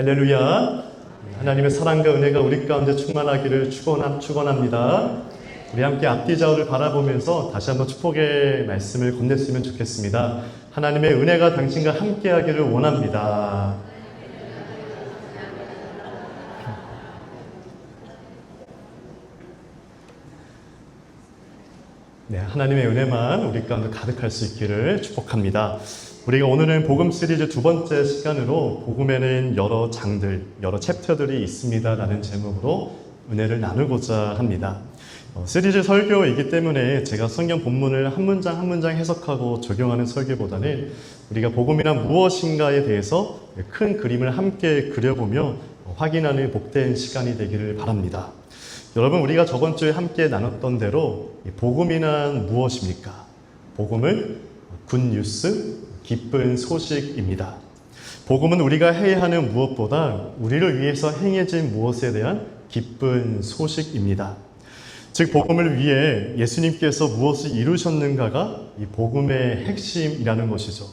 할렐루야. 하나님의 사랑과 은혜가 우리 가운데 충만하기를 축원합니다. 우리 함께 앞뒤 좌우를 바라보면서 다시 한번 축복의 말씀을 건넸으면 좋겠습니다. 하나님의 은혜가 당신과 함께하기를 원합니다. 네, 하나님의 은혜만 우리 가운데 가득할 수 있기를 축복합니다. 우리가 오늘은 복음 시리즈 두 번째 시간으로 복음에는 여러 장들, 여러 챕터들이 있습니다 라는 제목으로 은혜를 나누고자 합니다. 시리즈 설교이기 때문에 제가 성경 본문을 한 문장 한 문장 해석하고 적용하는 설교보다는 우리가 복음이란 무엇인가에 대해서 큰 그림을 함께 그려보며 확인하는 복된 시간이 되기를 바랍니다. 여러분, 우리가 저번 주에 함께 나눴던 대로 복음이란 무엇입니까? 복음은 굿뉴스, 기쁜 소식입니다. 복음은 우리가 해야 하는 무엇보다 우리를 위해서 행해진 무엇에 대한 기쁜 소식입니다. 즉, 복음을 위해 예수님께서 무엇을 이루셨는가가 이 복음의 핵심이라는 것이죠.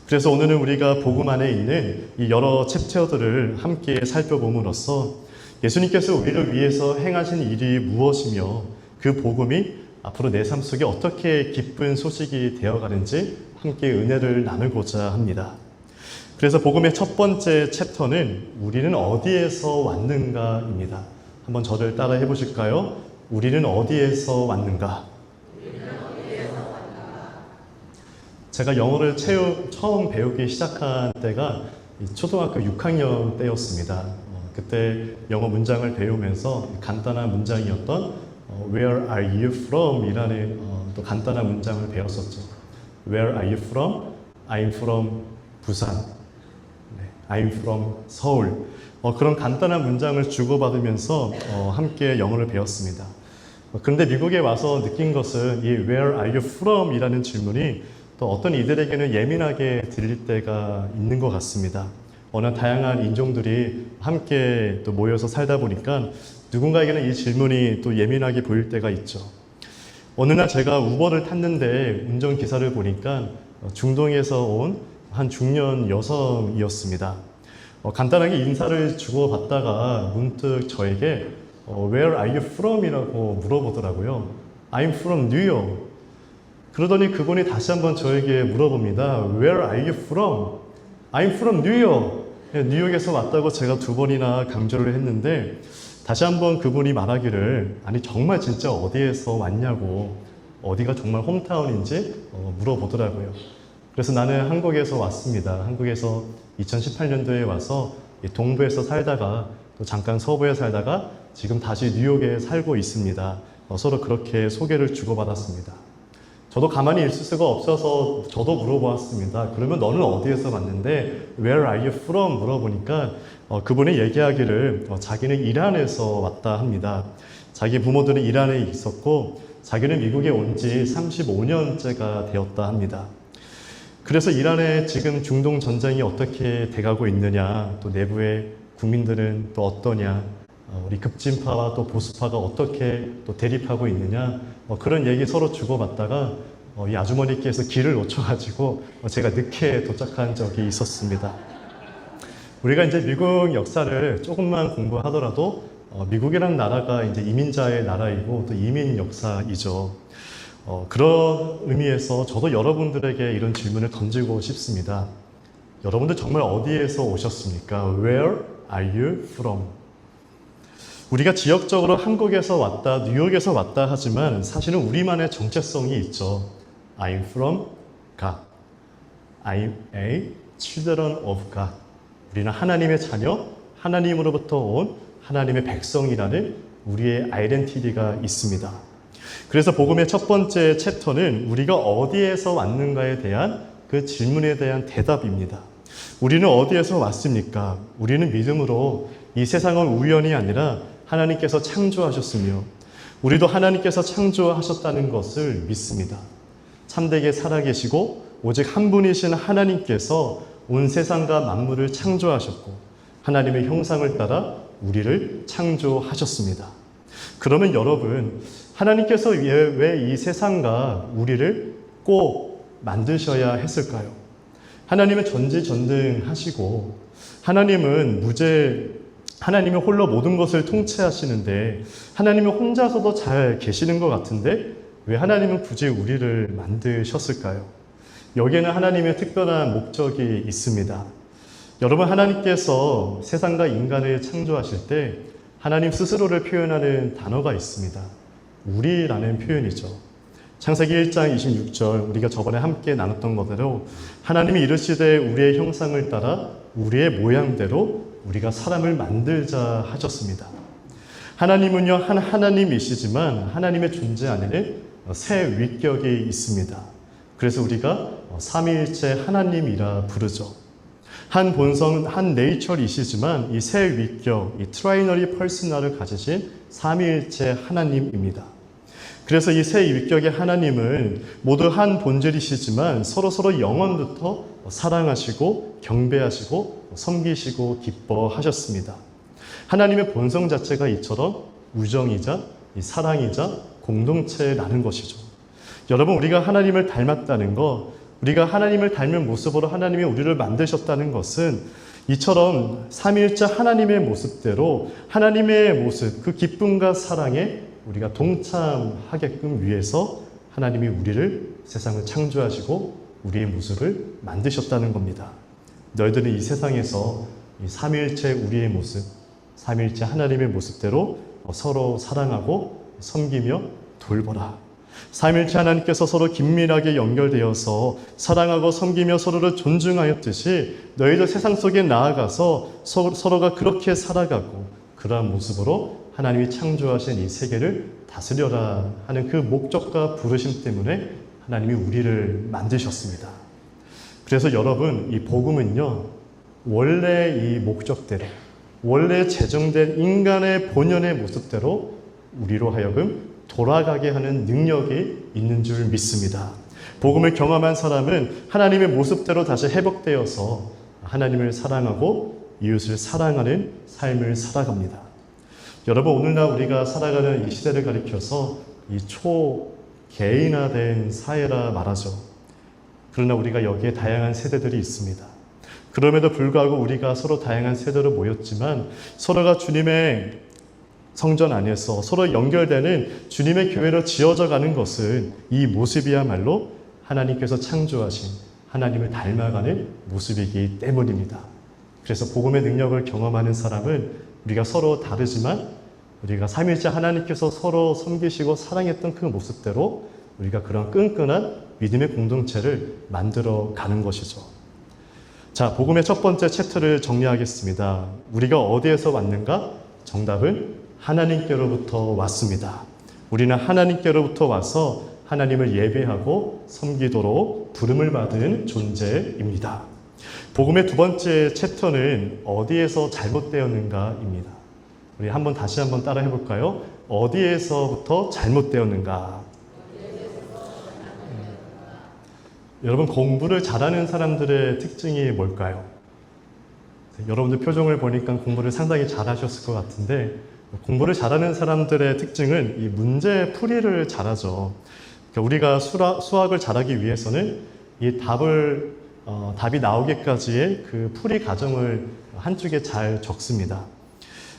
그래서 오늘은 우리가 복음 안에 있는 이 여러 챕터들을 함께 살펴봄으로써 예수님께서 우리를 위해서 행하신 일이 무엇이며 그 복음이 앞으로 내 삶 속에 어떻게 기쁜 소식이 되어가는지 함께 은혜를 나누고자 합니다. 그래서 복음의 첫 번째 챕터는 우리는 어디에서 왔는가입니다. 한번 저를 따라 해보실까요? 우리는 어디에서 왔는가? 제가 영어를 처음 배우기 시작한 때가 초등학교 6학년 때였습니다. 그때 영어 문장을 배우면서 간단한 문장이었던 Where are you from? 이라는 또 간단한 문장을 배웠었죠. Where are you from? I'm from 부산. I'm from 서울. 그런 간단한 문장을 주고받으면서 함께 영어를 배웠습니다. 그런데 미국에 와서 느낀 것은 이 Where are you from? 이라는 질문이 또 어떤 이들에게는 예민하게 들릴 때가 있는 것 같습니다. 워낙 다양한 인종들이 함께 또 모여서 살다 보니까 누군가에게는 이 질문이 또 예민하게 보일 때가 있죠. 어느 날 제가 우버를 탔는데 운전기사를 보니까 중동에서 온 한 중년 여성이었습니다. 간단하게 인사를 주고받다가 문득 저에게 Where are you from? 이라고 물어보더라고요. I'm from New York. 그러더니 그분이 다시 한번 저에게 물어봅니다. Where are you from? I'm from New York. 뉴욕에서 왔다고 제가 두 번이나 강조를 했는데 다시 한번 그분이 말하기를 아니 정말 진짜 어디에서 왔냐고 어디가 정말 홈타운인지 물어보더라고요. 그래서 나는 한국에서 왔습니다. 한국에서 2018년도에 와서 동부에서 살다가 또 잠깐 서부에 살다가 지금 다시 뉴욕에 살고 있습니다. 서로 그렇게 소개를 주고받았습니다. 저도 가만히 있을 수가 없어서 저도 물어보았습니다. 그러면 너는 어디에서 왔는데 Where are you from? 물어보니까 그분이 얘기하기를 자기는 이란에서 왔다 합니다. 자기 부모들은 이란에 있었고 자기는 미국에 온 지 35년째가 되었다 합니다. 그래서 이란의 지금 중동 전쟁이 어떻게 돼가고 있느냐, 또 내부의 국민들은 또 어떠냐, 우리 급진파와 또 보수파가 어떻게 또 대립하고 있느냐, 그런 얘기 서로 주고받다가 이 아주머니께서 길을 놓쳐가지고 제가 늦게 도착한 적이 있었습니다. 우리가 이제 미국 역사를 조금만 공부하더라도 미국이라는 나라가 이제 이민자의 나라이고 또 이민 역사이죠. 그런 의미에서 저도 여러분들에게 이런 질문을 던지고 싶습니다. 여러분들 정말 어디에서 오셨습니까? Where are you from? 우리가 지역적으로 한국에서 왔다, 뉴욕에서 왔다 하지만 사실은 우리만의 정체성이 있죠. I'm from God. I'm a children of God. 우리는 하나님의 자녀, 하나님으로부터 온 하나님의 백성이라는 우리의 아이덴티티가 있습니다. 그래서 복음의 첫 번째 챕터는 우리가 어디에서 왔는가에 대한 그 질문에 대한 대답입니다. 우리는 어디에서 왔습니까? 우리는 믿음으로 이 세상은 우연이 아니라 하나님께서 창조하셨으며 우리도 하나님께서 창조하셨다는 것을 믿습니다. 참되게 살아계시고 오직 한 분이신 하나님께서 온 세상과 만물을 창조하셨고 하나님의 형상을 따라 우리를 창조하셨습니다. 그러면 여러분, 하나님께서 왜 이 세상과 우리를 꼭 만드셔야 했을까요? 하나님은 전지전능하시고 하나님이 홀로 모든 것을 통치하시는데 하나님은 혼자서도 잘 계시는 것 같은데 왜 하나님은 굳이 우리를 만드셨을까요? 여기에는 하나님의 특별한 목적이 있습니다. 여러분, 하나님께서 세상과 인간을 창조하실 때 하나님 스스로를 표현하는 단어가 있습니다. 우리라는 표현이죠. 창세기 1장 26절, 우리가 저번에 함께 나눴던 것대로 하나님이 이르시되 우리의 형상을 따라 우리의 모양대로 우리가 사람을 만들자 하셨습니다. 하나님은요, 한 하나님이시지만 하나님의 존재 안에는 세 위격이 있습니다. 그래서 우리가 삼위일체 하나님이라 부르죠. 한 본성, 한 네이처이시지만 이 세 위격, 이 트라이너리 퍼스널을 가지신 삼위일체 하나님입니다. 그래서 이 세 위격의 하나님은 모두 한 본질이시지만 서로 영원부터 사랑하시고 경배하시고 섬기시고 기뻐하셨습니다. 하나님의 본성 자체가 이처럼 우정이자 사랑이자 공동체라는 것이죠. 여러분, 우리가 하나님을 닮았다는 것, 우리가 하나님을 닮은 모습으로 하나님이 우리를 만드셨다는 것은 이처럼 삼위일체 하나님의 모습대로 하나님의 모습, 그 기쁨과 사랑에 우리가 동참하게끔 위해서 하나님이 우리를 세상을 창조하시고 우리의 모습을 만드셨다는 겁니다. 너희들은 이 세상에서 이 삼위일체 우리의 모습, 삼위일체 하나님의 모습대로 서로 사랑하고 섬기며 돌보라. 삼위일체 하나님께서 서로 긴밀하게 연결되어서 사랑하고 섬기며 서로를 존중하였듯이 너희들 세상 속에 나아가서 서로가 그렇게 살아가고 그러한 모습으로 하나님이 창조하신 이 세계를 다스려라 하는 그 목적과 부르심 때문에 하나님이 우리를 만드셨습니다. 그래서 여러분, 이 복음은요, 원래 이 목적대로, 원래 제정된 인간의 본연의 모습대로 우리로 하여금 돌아가게 하는 능력이 있는 줄 믿습니다. 복음을 경험한 사람은 하나님의 모습대로 다시 회복되어서 하나님을 사랑하고 이웃을 사랑하는 삶을 살아갑니다. 여러분, 오늘날 우리가 살아가는 이 시대를 가리켜서 이 초개인화된 사회라 말하죠. 그러나 우리가 여기에 다양한 세대들이 있습니다. 그럼에도 불구하고 우리가 서로 다양한 세대로 모였지만 서로가 주님의 성전 안에서 서로 연결되는 주님의 교회로 지어져 가는 것은 이 모습이야말로 하나님께서 창조하신 하나님을 닮아가는 모습이기 때문입니다. 그래서 복음의 능력을 경험하는 사람은 우리가 서로 다르지만 우리가 삼위일체 하나님께서 서로 섬기시고 사랑했던 그 모습대로 우리가 그런 끈끈한 믿음의 공동체를 만들어 가는 것이죠. 자, 복음의 첫 번째 챕터를 정리하겠습니다. 우리가 어디에서 왔는가? 정답은 하나님께로부터 왔습니다. 우리는 하나님께로부터 와서 하나님을 예배하고 섬기도록 부름을 받은 존재입니다. 복음의 두 번째 챕터는 어디에서 잘못되었는가입니다. 우리 다시 한번 따라 해볼까요? 어디에서부터 잘못되었는가? 여러분, 공부를 잘하는 사람들의 특징이 뭘까요? 여러분들 표정을 보니까 공부를 상당히 잘하셨을 것 같은데, 공부를 잘하는 사람들의 특징은 이 문제 풀이를 잘하죠. 우리가 수학을 잘하기 위해서는 이 답이 나오기까지의 그 풀이 과정을 한쪽에 잘 적습니다.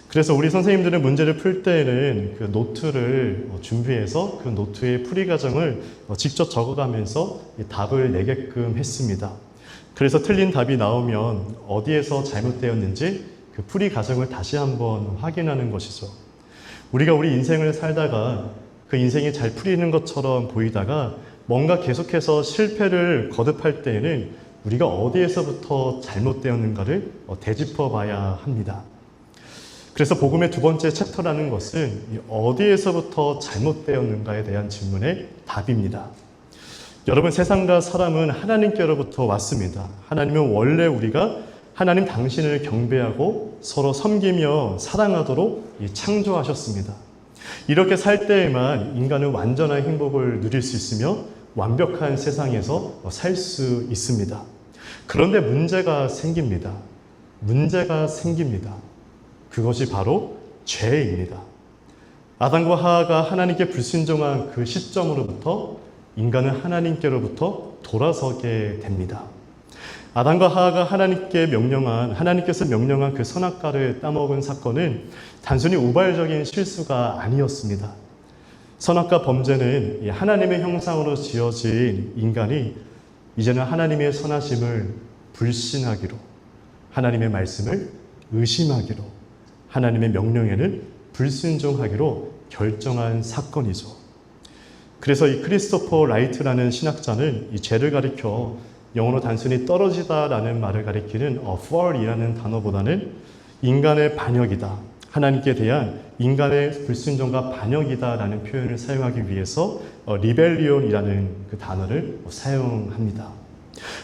그래서 우리 선생님들은 문제를 풀 때에는 그 노트를 준비해서 그 노트의 풀이 과정을 직접 적어가면서 답을 내게끔 했습니다. 그래서 틀린 답이 나오면 어디에서 잘못되었는지 그 풀이 과정을 다시 한번 확인하는 것이죠. 우리가 우리 인생을 살다가 그 인생이 잘 풀리는 것처럼 보이다가 뭔가 계속해서 실패를 거듭할 때에는 우리가 어디에서부터 잘못되었는가를 되짚어 봐야 합니다. 그래서 복음의 두 번째 챕터라는 것은 어디에서부터 잘못되었는가에 대한 질문의 답입니다. 여러분, 세상과 사람은 하나님께로부터 왔습니다. 하나님은 원래 우리가 하나님 당신을 경배하고 서로 섬기며 사랑하도록 창조하셨습니다. 이렇게 살 때에만 인간은 완전한 행복을 누릴 수 있으며 완벽한 세상에서 살 수 있습니다. 그런데 문제가 생깁니다. 그것이 바로 죄입니다. 아담과 하와가 하나님께 불순종한 그 시점으로부터 인간은 하나님께로부터 돌아서게 됩니다. 아담과 하와가 하나님께서 명령한 그 선악과를 따먹은 사건은 단순히 우발적인 실수가 아니었습니다. 선악과 범죄는 하나님의 형상으로 지어진 인간이 이제는 하나님의 선하심을 불신하기로, 하나님의 말씀을 의심하기로, 하나님의 명령에는 불순종하기로 결정한 사건이죠. 그래서 이 크리스토퍼 라이트라는 신학자는 이 죄를 가리켜 영어로 단순히 떨어지다라는 말을 가리키는 fall이라는 단어보다는 인간의 반역이다, 하나님께 대한 인간의 불순종과 반역이다라는 표현을 사용하기 위해서 리벨리온이라는 그 단어를 사용합니다.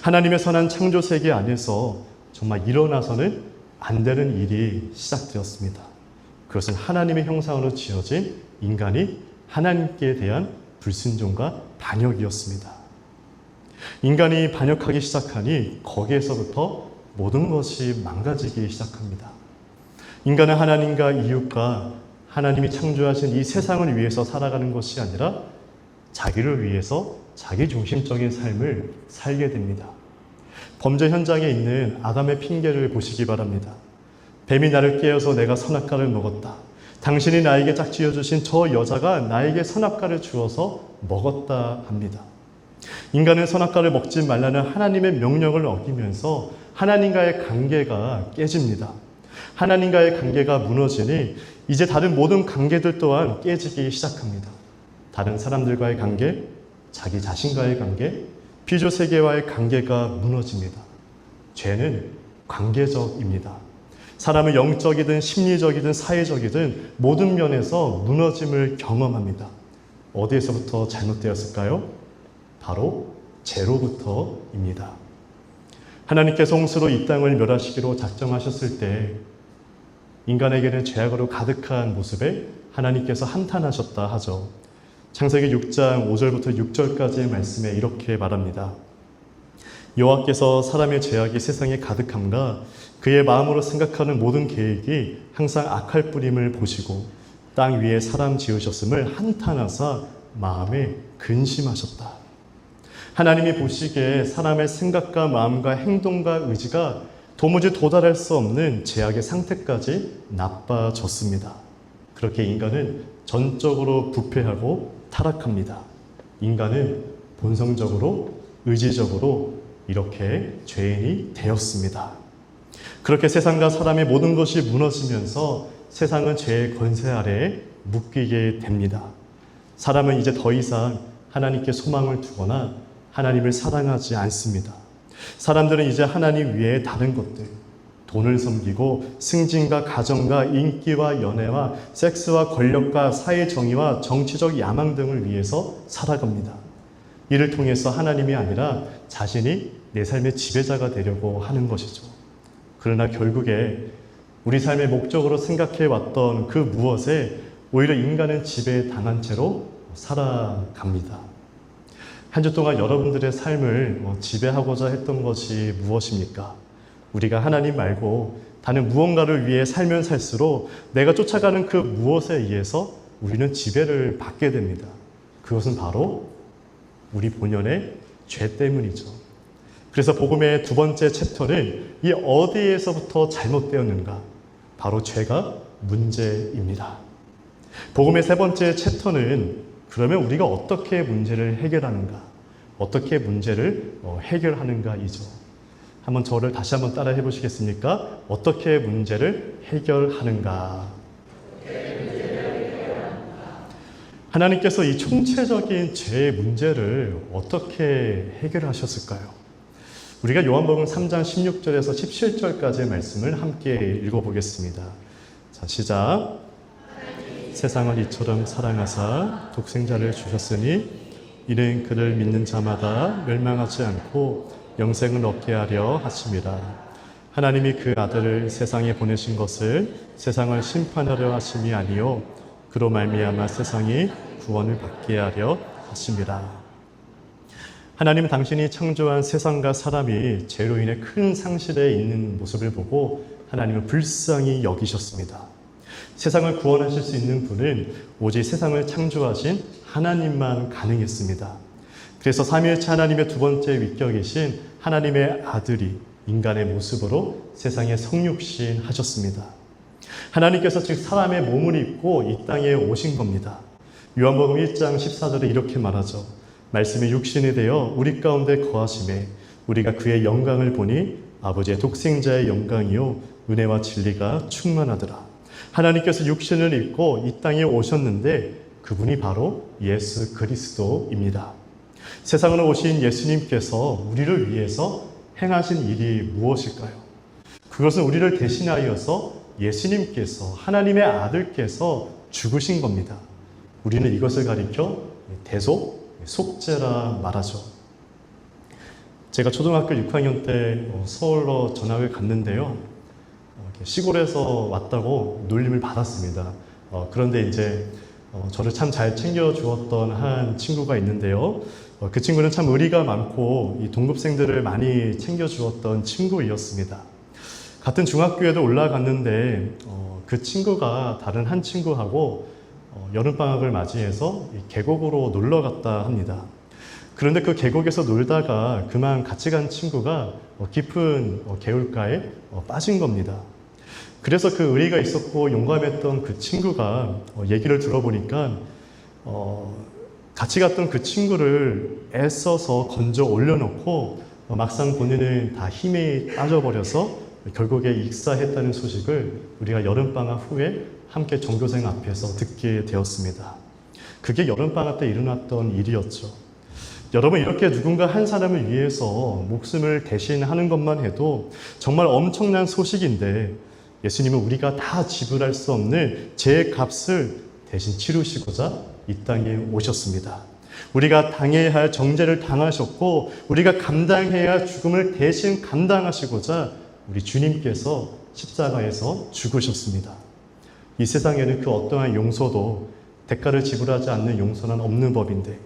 하나님의 선한 창조 세계 안에서 정말 일어나서는 안 되는 일이 시작되었습니다. 그것은 하나님의 형상으로 지어진 인간이 하나님께 대한 불순종과 반역이었습니다. 인간이 반역하기 시작하니 거기에서부터 모든 것이 망가지기 시작합니다. 인간은 하나님과 이웃과 하나님이 창조하신 이 세상을 위해서 살아가는 것이 아니라 자기를 위해서 자기 중심적인 삶을 살게 됩니다. 범죄 현장에 있는 아담의 핑계를 보시기 바랍니다. 뱀이 나를 깨어서 내가 선악과를 먹었다. 당신이 나에게 짝지어 주신 저 여자가 나에게 선악과를 주어서 먹었다 합니다. 인간은 선악과를 먹지 말라는 하나님의 명령을 어기면서 하나님과의 관계가 깨집니다. 하나님과의 관계가 무너지니 이제 다른 모든 관계들 또한 깨지기 시작합니다. 다른 사람들과의 관계, 자기 자신과의 관계, 피조 세계와의 관계가 무너집니다. 죄는 관계적입니다. 사람은 영적이든 심리적이든 사회적이든 모든 면에서 무너짐을 경험합니다. 어디에서부터 잘못되었을까요? 바로 죄로부터입니다. 하나님께서 홍수로 이 땅을 멸하시기로 작정하셨을 때 인간에게는 죄악으로 가득한 모습에 하나님께서 한탄하셨다 하죠. 창세기 6장 5절부터 6절까지의 말씀에 이렇게 말합니다. 여호와께서 사람의 죄악이 세상에 가득함과 그의 마음으로 생각하는 모든 계획이 항상 악할 뿌림을 보시고 땅 위에 사람 지으셨음을 한탄하사 마음에 근심하셨다. 하나님이 보시기에 사람의 생각과 마음과 행동과 의지가 도무지 도달할 수 없는 죄악의 상태까지 나빠졌습니다. 그렇게 인간은 전적으로 부패하고 타락합니다. 인간은 본성적으로, 의지적으로 이렇게 죄인이 되었습니다. 그렇게 세상과 사람의 모든 것이 무너지면서 세상은 죄의 권세 아래에 묶이게 됩니다. 사람은 이제 더 이상 하나님께 소망을 두거나 하나님을 사랑하지 않습니다. 사람들은 이제 하나님 외에 다른 것들, 돈을 섬기고 승진과 가정과 인기와 연애와 섹스와 권력과 사회 정의와 정치적 야망 등을 위해서 살아갑니다. 이를 통해서 하나님이 아니라 자신이 내 삶의 지배자가 되려고 하는 것이죠. 그러나 결국에 우리 삶의 목적으로 생각해왔던 그 무엇에 오히려 인간은 지배당한 채로 살아갑니다. 한 주 동안 여러분들의 삶을 지배하고자 했던 것이 무엇입니까? 우리가 하나님 말고 다른 무언가를 위해 살면 살수록 내가 쫓아가는 그 무엇에 의해서 우리는 지배를 받게 됩니다. 그것은 바로 우리 본연의 죄 때문이죠. 그래서 복음의 두 번째 챕터는 이 어디에서부터 잘못되었는가? 바로 죄가 문제입니다. 복음의 세 번째 챕터는 그러면 우리가 어떻게 문제를 해결하는가? 어떻게 문제를 해결하는가이죠. 한번 저를 다시 한번 따라 해보시겠습니까? 어떻게 문제를 해결하는가? 하나님께서 이 총체적인 죄의 문제를 어떻게 해결하셨을까요? 우리가 요한복음 3장 16절에서 17절까지의 말씀을 함께 읽어보겠습니다. 자, 시작. 세상을 이처럼 사랑하사 독생자를 주셨으니 이는 그를 믿는 자마다 멸망하지 않고 영생을 얻게 하려 하심이라. 하나님이 그 아들을 세상에 보내신 것을 세상을 심판하려 하심이 아니요 그로 말미암아 세상이 구원을 받게 하려 하심이라. 하나님은 당신이 창조한 세상과 사람이 죄로 인해 큰 상실에 있는 모습을 보고 하나님을 불쌍히 여기셨습니다. 세상을 구원하실 수 있는 분은 오직 세상을 창조하신 하나님만 가능했습니다. 그래서 삼위일체 하나님의 두 번째 위격이신 하나님의 아들이 인간의 모습으로 세상에 성육신 하셨습니다. 하나님께서 즉 사람의 몸을 입고 이 땅에 오신 겁니다. 요한복음 1장 14절에 이렇게 말하죠. 말씀이 육신이 되어 우리 가운데 거하심에 우리가 그의 영광을 보니 아버지의 독생자의 영광이요 은혜와 진리가 충만하더라. 하나님께서 육신을 입고 이 땅에 오셨는데 그분이 바로 예수 그리스도입니다. 세상으로 오신 예수님께서 우리를 위해서 행하신 일이 무엇일까요? 그것은 우리를 대신하여서 예수님께서 하나님의 아들께서 죽으신 겁니다. 우리는 이것을 가리켜 대속, 속죄라 말하죠. 제가 초등학교 6학년 때 서울로 전학을 갔는데요. 시골에서 왔다고 놀림을 받았습니다. 그런데 이제 저를 참 잘 챙겨주었던 한 친구가 있는데요. 그 친구는 참 의리가 많고 이 동급생들을 많이 챙겨주었던 친구였습니다. 같은 중학교에도 올라갔는데 그 친구가 다른 한 친구하고 여름방학을 맞이해서 계곡으로 놀러 갔다 합니다. 그런데 그 계곡에서 놀다가 그만 같이 간 친구가 깊은 개울가에 빠진 겁니다. 그래서 그 의리가 있었고 용감했던 그 친구가 얘기를 들어보니까 같이 갔던 그 친구를 애써서 건져 올려놓고 막상 본인은 다 힘이 빠져버려서 결국에 익사했다는 소식을 우리가 여름방학 후에 함께 전교생 앞에서 듣게 되었습니다. 그게 여름방학 때 일어났던 일이었죠. 여러분, 이렇게 누군가 한 사람을 위해서 목숨을 대신하는 것만 해도 정말 엄청난 소식인데 예수님은 우리가 다 지불할 수 없는 죄값을 대신 치르시고자 이 땅에 오셨습니다. 우리가 당해야 할 정죄를 당하셨고 우리가 감당해야 할 죽음을 대신 감당하시고자 우리 주님께서 십자가에서 죽으셨습니다. 이 세상에는 그 어떠한 용서도 대가를 지불하지 않는 용서는 없는 법인데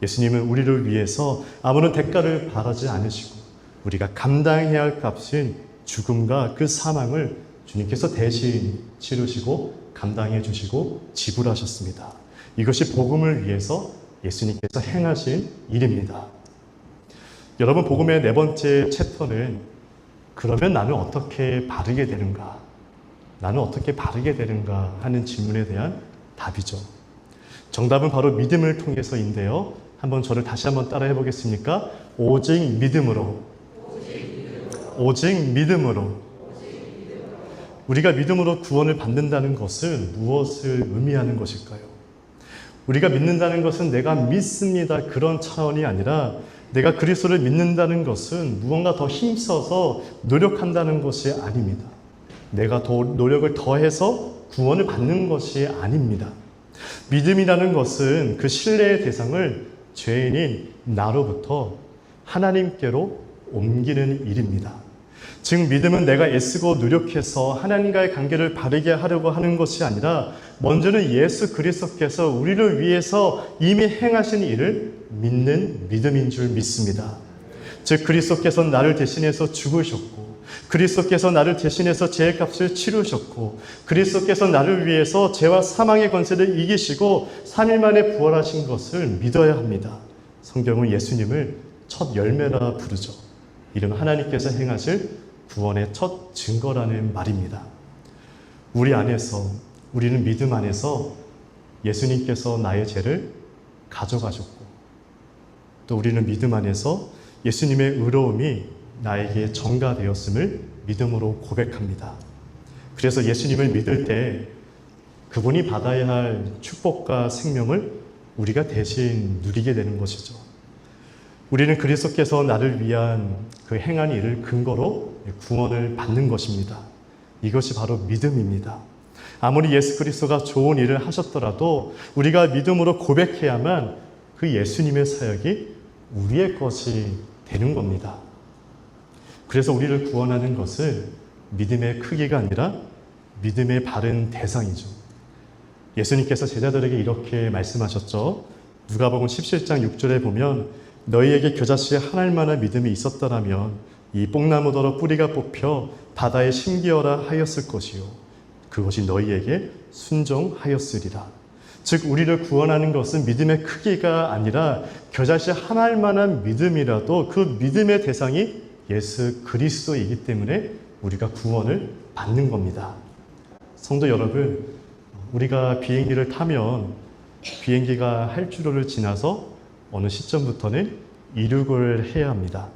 예수님은 우리를 위해서 아무런 대가를 바라지 않으시고 우리가 감당해야 할 값인 죽음과 그 사망을 주님께서 대신 치르시고 감당해 주시고 지불하셨습니다. 이것이 복음을 위해서 예수님께서 행하신 일입니다. 여러분, 복음의 네 번째 챕터는 그러면 나는 어떻게 바르게 되는가? 나는 어떻게 바르게 되는가 하는 질문에 대한 답이죠. 정답은 바로 믿음을 통해서인데요. 한번 저를 다시 한번 따라해 보겠습니까? 오직 믿음으로. 오직 믿음으로. 우리가 믿음으로 구원을 받는다는 것은 무엇을 의미하는 것일까요? 우리가 믿는다는 것은 내가 믿습니다 그런 차원이 아니라 내가 그리스도를 믿는다는 것은 무언가 더 힘써서 노력한다는 것이 아닙니다. 내가 더 노력을 더해서 구원을 받는 것이 아닙니다. 믿음이라는 것은 그 신뢰의 대상을 죄인인 나로부터 하나님께로 옮기는 일입니다. 즉 믿음은 내가 애쓰고 노력해서 하나님과의 관계를 바르게 하려고 하는 것이 아니라 먼저는 예수 그리스도께서 우리를 위해서 이미 행하신 일을 믿는 믿음인 줄 믿습니다. 즉 그리스도께서 나를 대신해서 죽으셨고 그리스도께서 나를 대신해서 죄의 값을 치르셨고 그리스도께서 나를 위해서 죄와 사망의 권세를 이기시고 3일 만에 부활하신 것을 믿어야 합니다. 성경은 예수님을 첫 열매라 부르죠. 이는 하나님께서 행하실 구원의 첫 증거라는 말입니다. 우리 안에서, 우리는 믿음 안에서 예수님께서 나의 죄를 가져가셨고 또 우리는 믿음 안에서 예수님의 의로움이 나에게 전가되었음을 믿음으로 고백합니다. 그래서 예수님을 믿을 때 그분이 받아야 할 축복과 생명을 우리가 대신 누리게 되는 것이죠. 우리는 그리스도께서 나를 위한 그 행한 일을 근거로 구원을 받는 것입니다. 이것이 바로 믿음입니다. 아무리 예수 그리스도가 좋은 일을 하셨더라도 우리가 믿음으로 고백해야만 그 예수님의 사역이 우리의 것이 되는 겁니다. 그래서 우리를 구원하는 것은 믿음의 크기가 아니라 믿음의 바른 대상이죠. 예수님께서 제자들에게 이렇게 말씀하셨죠. 누가복음 17장 6절에 보면 너희에게 겨자씨에 하늘만한 믿음이 있었더라면 이 뽕나무더러 뿌리가 뽑혀 바다에 심기어라 하였을 것이요 그것이 너희에게 순종하였으리라. 즉 우리를 구원하는 것은 믿음의 크기가 아니라 겨자씨 한 알만한 믿음이라도 그 믿음의 대상이 예수 그리스도이기 때문에 우리가 구원을 받는 겁니다. 성도 여러분, 우리가 비행기를 타면 비행기가 활주로를 지나서 어느 시점부터는 이륙을 해야 합니다.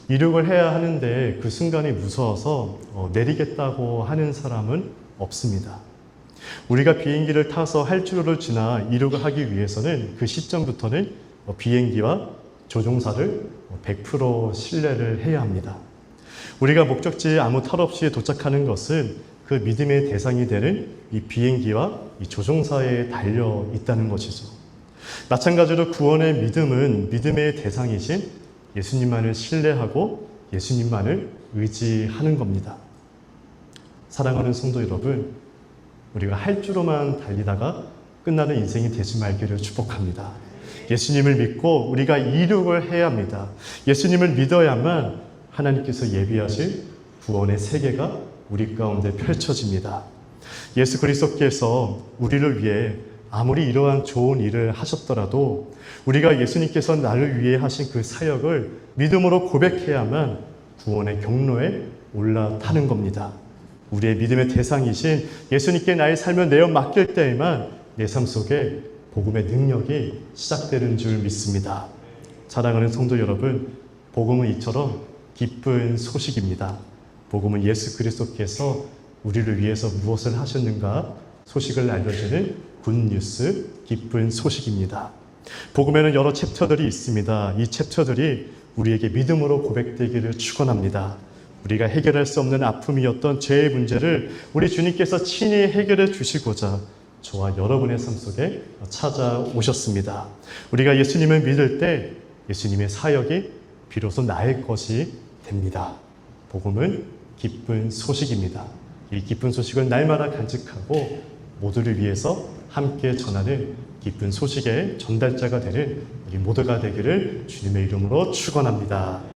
이륙을 해야 하는데 그 순간이 무서워서 내리겠다고 하는 사람은 없습니다. 우리가 비행기를 타서 활주로를 지나 이륙을 하기 위해서는 그 시점부터는 비행기와 조종사를 100% 신뢰를 해야 합니다. 우리가 목적지에 아무 탈 없이 도착하는 것은 그 믿음의 대상이 되는 이 비행기와 이 조종사에 달려 있다는 것이죠. 마찬가지로 구원의 믿음은 믿음의 대상이신 예수님만을 신뢰하고 예수님만을 의지하는 겁니다. 사랑하는 성도 여러분, 우리가 활주로만 달리다가 끝나는 인생이 되지 말기를 축복합니다. 예수님을 믿고 우리가 이륙을 해야 합니다. 예수님을 믿어야만 하나님께서 예비하실 구원의 세계가 우리 가운데 펼쳐집니다. 예수 그리스도께서 우리를 위해 아무리 이러한 좋은 일을 하셨더라도 우리가 예수님께서 나를 위해 하신 그 사역을 믿음으로 고백해야만 구원의 경로에 올라타는 겁니다. 우리의 믿음의 대상이신 예수님께 나의 삶을 내어 맡길 때에만 내 삶 속에 복음의 능력이 시작되는 줄 믿습니다. 사랑하는 성도 여러분, 복음은 이처럼 기쁜 소식입니다. 복음은 예수 그리스도께서 우리를 위해서 무엇을 하셨는가 소식을 알려주는 굿뉴스, 기쁜 소식입니다. 복음에는 여러 챕터들이 있습니다. 이 챕터들이 우리에게 믿음으로 고백되기를 축원합니다. 우리가 해결할 수 없는 아픔이었던 죄의 문제를 우리 주님께서 친히 해결해 주시고자 저와 여러분의 삶 속에 찾아오셨습니다. 우리가 예수님을 믿을 때 예수님의 사역이 비로소 나의 것이 됩니다. 복음은 기쁜 소식입니다. 이 기쁜 소식을 날마다 간직하고 모두를 위해서 함께 전하는 기쁜 소식의 전달자가 되는 우리 모두가 되기를 주님의 이름으로 축원합니다.